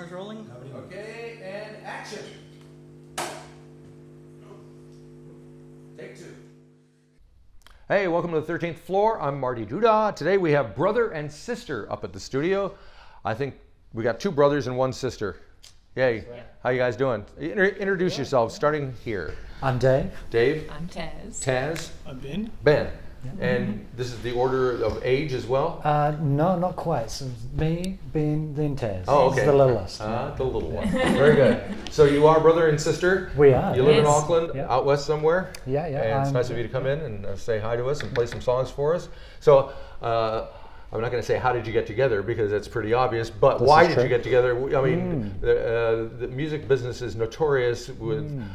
Cameras rolling. Okay, and action. Take two. Hey, welcome to the 13th floor. I'm Marty Duda. Today we have brother and sister up at the studio. I think we got two brothers and one sister. Yay. Right. How you guys doing? Introduce yourselves, starting here. I'm Dave. Dave. I'm Taz. Taz. I'm Ben. Ben. Yeah. And this is the order of age as well? No, not quite. So me, Ben, then Taz. Oh, okay. He's the littlest. The little one. Very good. So you are brother and sister? We are. You live in Yes. Auckland, out west somewhere? Yeah. And it's nice of you to come in and say hi to us and play some songs for us. So I'm not going to say how did you get together because it's pretty obvious, but why did you get together? I mean, the music business is notorious with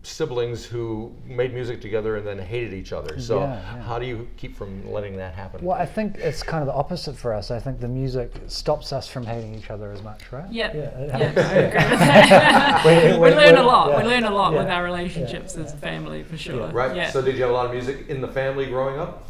siblings who made music together and then hated each other. So how do you keep from letting that happen? Well, I think it's kind of the opposite for us. I think the music stops us from hating each other as much, right? Yep. I agree with that. we learn a lot. We learn a lot with our relationships as a family, for sure. Right. Yeah. So did you have a lot of music in the family growing up?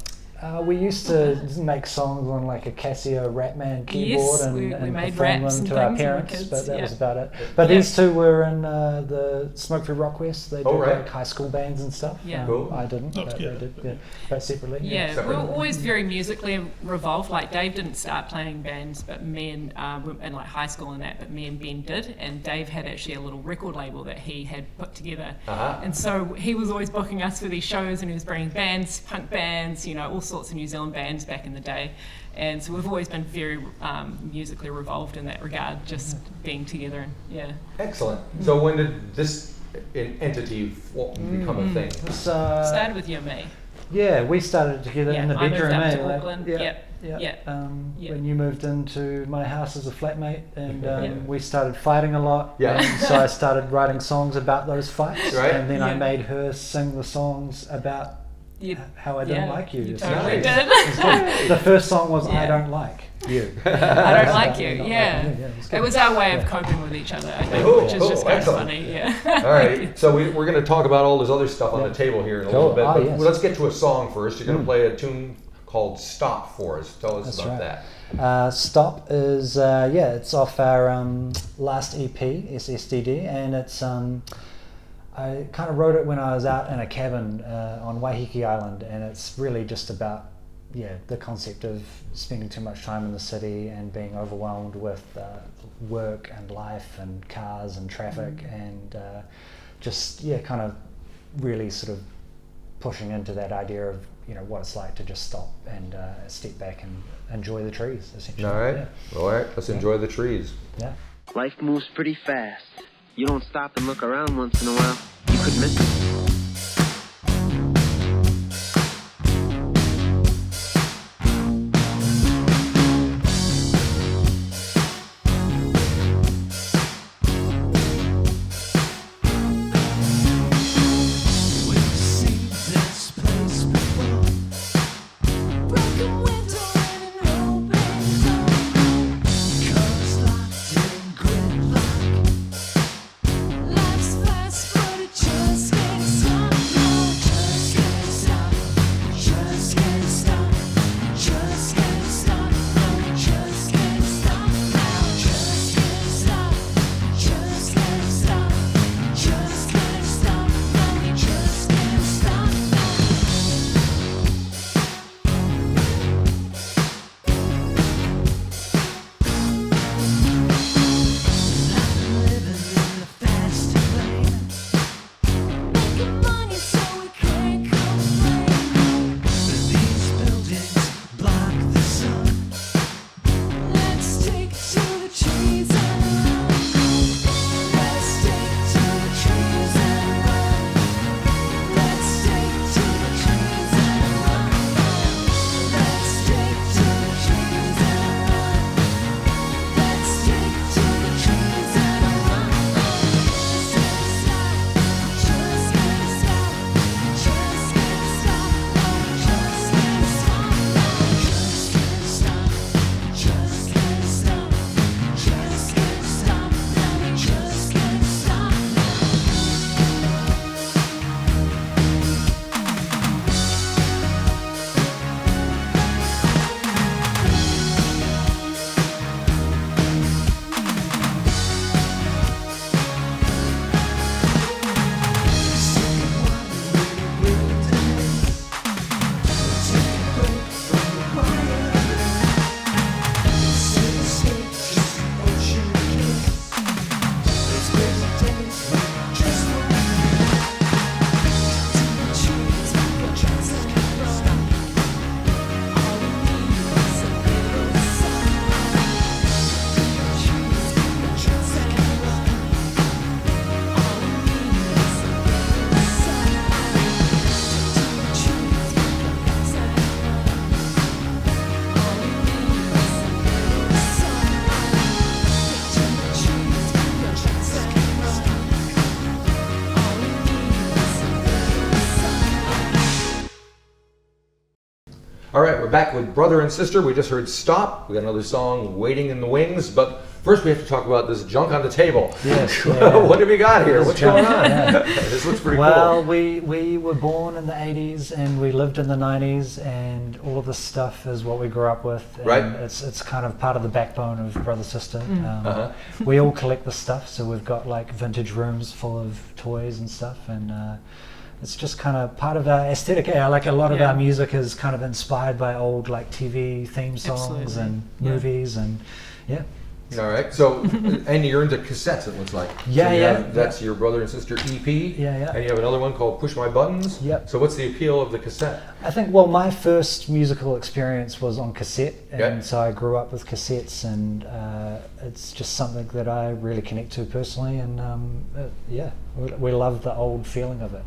We used to make songs on like a Casio Ratman keyboard and we made perform raps them and to our things parents, kids, but that was about it. But these two were in the Smoke Free Rock West. They did like high school bands and stuff. Yeah. Cool. I didn't, but they did. But separately. Yeah, we were always very musically revolved. Like Dave didn't start playing bands, but me and in like high school and that, but me and Ben did. And Dave had actually a little record label that he had put together, and so he was always booking us for these shows, and he was bringing bands, punk bands, you know, all sorts of New Zealand bands back in the day. And so we've always been very musically revolved in that regard, just being together. And Excellent. So when did this entity become a thing? started with you and me. Yeah, we started together in the bedroom. I moved up to Auckland. When you moved into my house as a flatmate, and we started fighting a lot. Yeah. And so I started writing songs about those fights, Right. and then I made her sing the songs about how I didn't like you. You totally did. The first song was I Don't Like You. I don't like you. It was our way of coping with each other, I think, which is just kind of funny. Yeah. All right. So we're going to talk about all this other stuff on the table here in a little bit. But let's get to a song first. You're going to play a tune called Stop for us. Tell us about that. Stop is it's off our last EP, SSDD, and it's I kind of wrote it when I was out in a cabin on Waiheke Island, and it's really just about the concept of spending too much time in the city and being overwhelmed with work and life and cars and traffic, and just kind of really sort of pushing into that idea of what it's like to just stop and step back and enjoy the trees, essentially. All right, let's enjoy the trees. Yeah. Life moves pretty fast. You don't stop and look around once in a while, you could miss it. Life's fast, but it just can't All right, we're back with Brother and Sister. We just heard Stop. We got another song, Waiting in the Wings. But first we have to talk about this junk on the table. Yes. What have we got here? What's going on? This looks pretty Well, cool. we were born in the 80s and we lived in the 90s, and all of this stuff is what we grew up with. And Right. It's kind of part of the backbone of Brother Sister. We all collect this stuff, so we've got like vintage rooms full of toys and stuff, and it's just kind of part of our aesthetic. Yeah, like a lot of our music is kind of inspired by old like TV theme songs Absolutely. and movies, and yeah. All right. So, and you're into cassettes, it looks like. Yeah, So you yeah, have- That's your Brother and Sister EP. Yeah, yeah. And you have another one called Push My Buttons. Yep. So what's the appeal of the cassette? I think, well, my first musical experience was on cassette, and Yeah. so I grew up with cassettes, and it's just something that I really connect to personally, and we love the old feeling of it,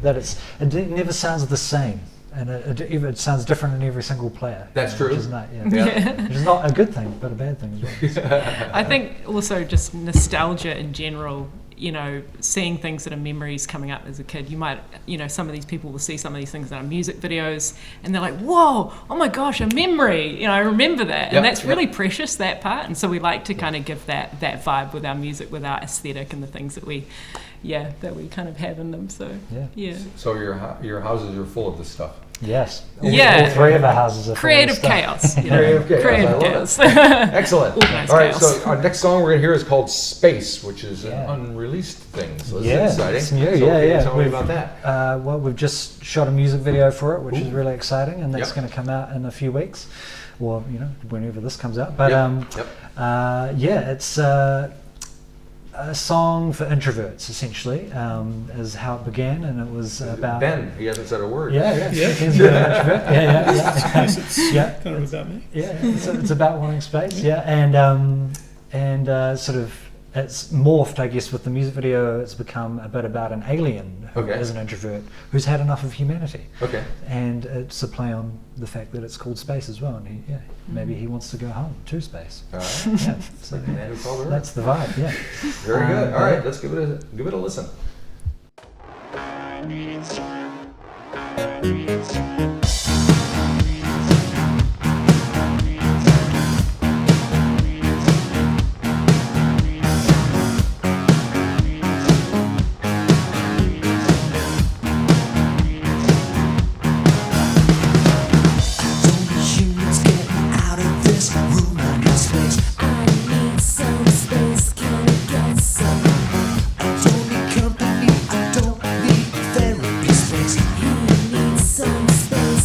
that it never sounds the same, and it sounds different in every single player. That's true. Which is not, Yeah. which is not a good thing, but a bad thing as well. I think also just nostalgia in general, seeing things that are memories coming up as a kid. You might, some of these people will see some of these things in our music videos and they're like, whoa, oh my gosh, a memory. I remember that. Yep, And that's yep. really precious, that part. And so we like to kind of give that vibe with our music, with our aesthetic and the things that we kind of have in them. So, yeah. So your houses are full of this stuff. Yes. Yeah. All three of our houses are full of Creative stuff. chaos. Creative chaos. I Creative love chaos. Excellent. Organized All right, chaos. so our next song we're going to hear is called Space, which is an Yeah. unreleased thing. So this Yeah, is exciting. it's new. So Yeah, can you yeah. tell me about that? Well, we've just shot a music video for it, which is Ooh. really exciting, and that's Yep. going to come out in a few weeks, or whenever this comes out. But Yep. it's a song for introverts, essentially, is how it began, and it was about Ben, he hasn't said a word. Yeah. Ben's an introvert. Yeah. Kind of about me. Yeah, it's about wanting space. Yeah, and sort of it's morphed, I guess, with the music video. It's become a bit about an alien who Okay. is an introvert who's had enough of humanity, Okay. and it's a play on the fact that it's called space as well. And maybe he wants to go home to space. All right. Yeah, so Like the man who called Earth. that's the vibe. Yeah. Very good. All yeah. right, let's give it a listen. Company, I don't need therapy space. He needs some space.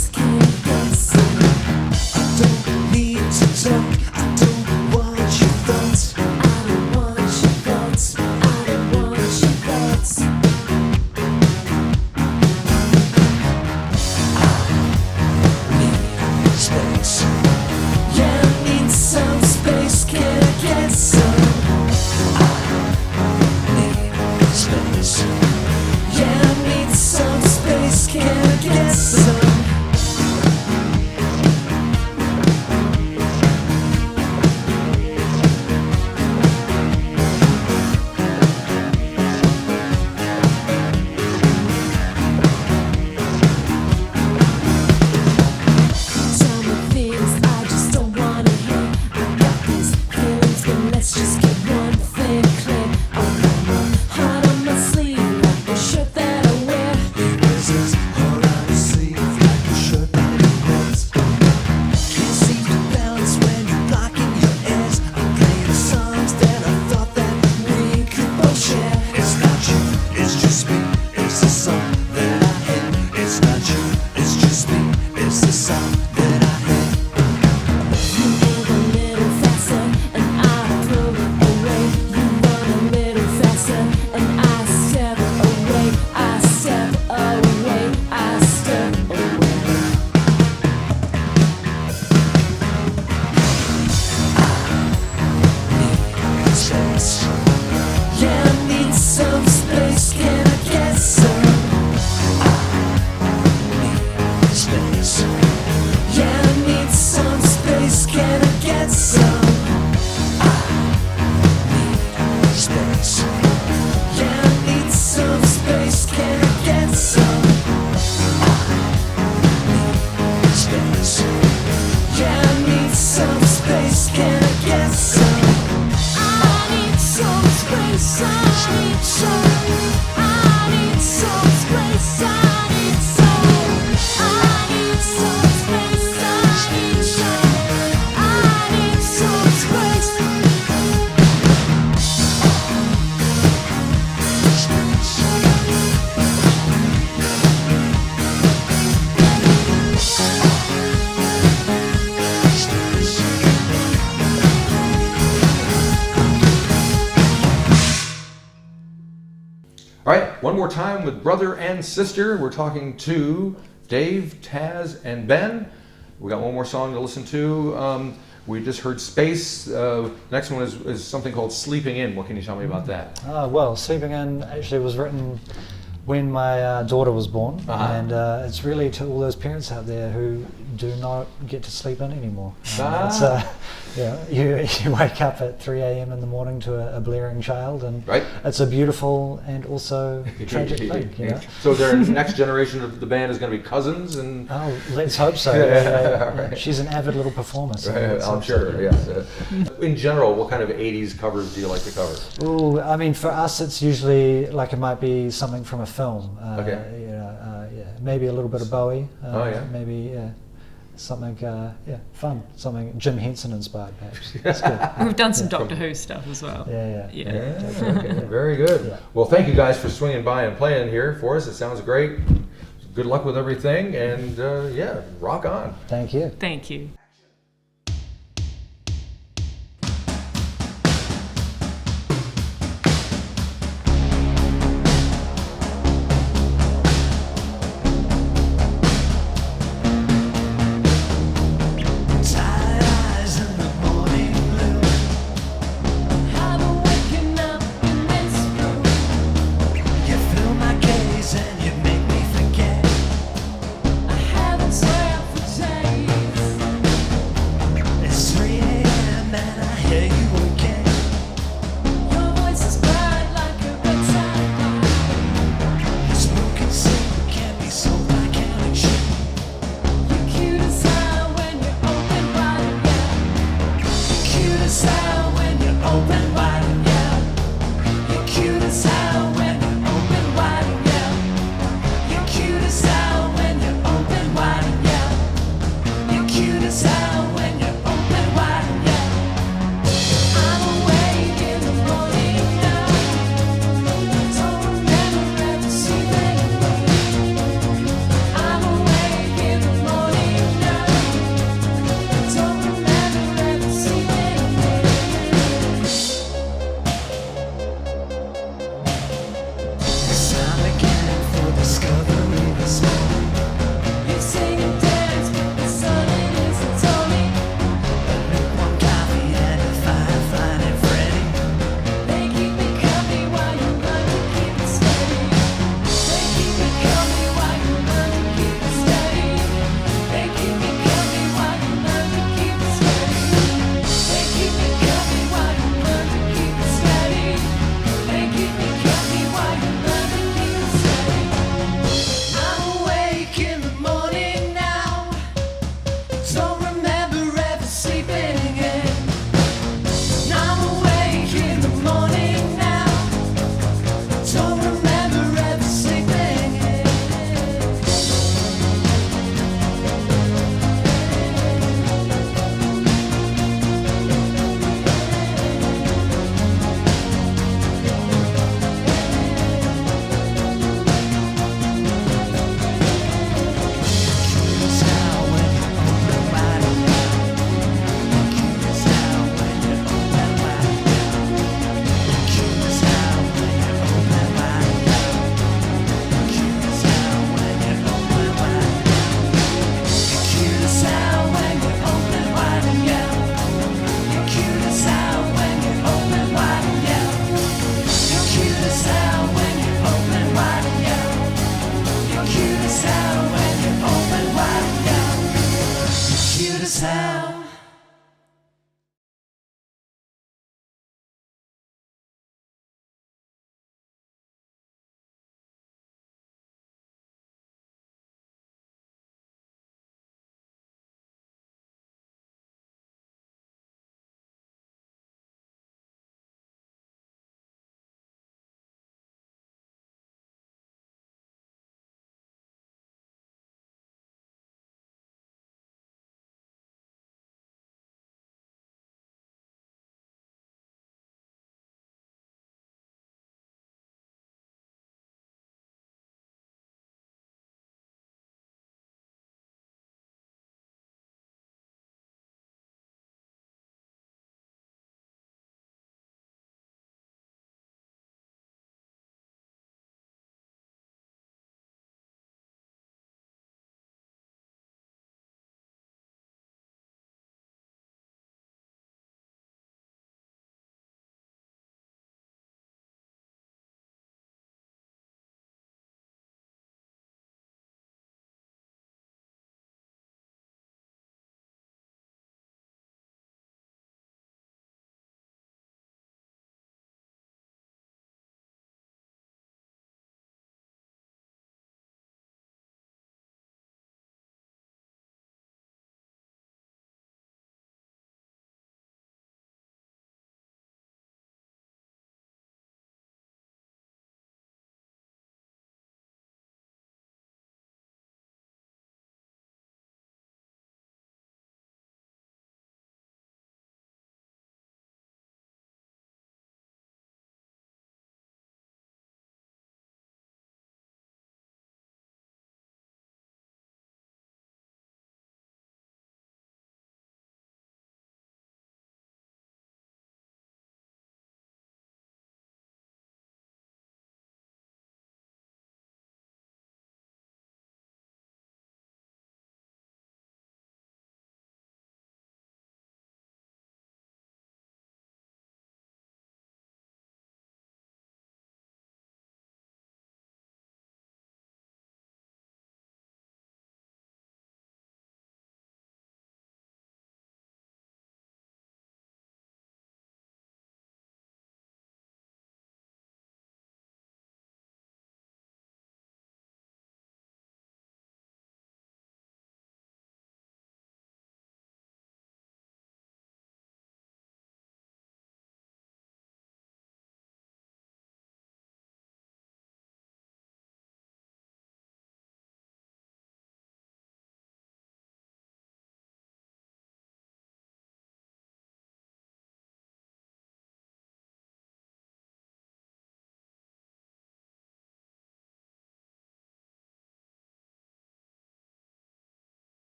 All right, one more time with brother and sister. We're talking to Dave, Taz, and Ben. We got one more song to listen to. We just heard Space. Next one is something called Sleeping In. What can you tell me about that? Well, Sleeping In actually was written when my daughter was born, and it's really to all those parents out there who do not get to sleep in anymore. You wake up at 3 a.m. in the morning to a blaring child, and it's a beautiful and also tragic thing. You know? So their next generation of the band is going to be cousins, and let's hope so. Yeah. She's an avid little performer. So I'm sure. Yes. In general, what kind of '80s covers do you like to cover? Oh, I mean, for us, it's usually like it might be something from a film. Maybe a little bit of Bowie. Maybe. Something, fun. Something Jim Henson inspired, perhaps. That's good. We've done some Doctor Who stuff as well. Yeah. Okay, very good. Yeah. Well, thank you guys for swinging by and playing here for us. It sounds great. Good luck with everything, and rock on. Thank you. Thank you.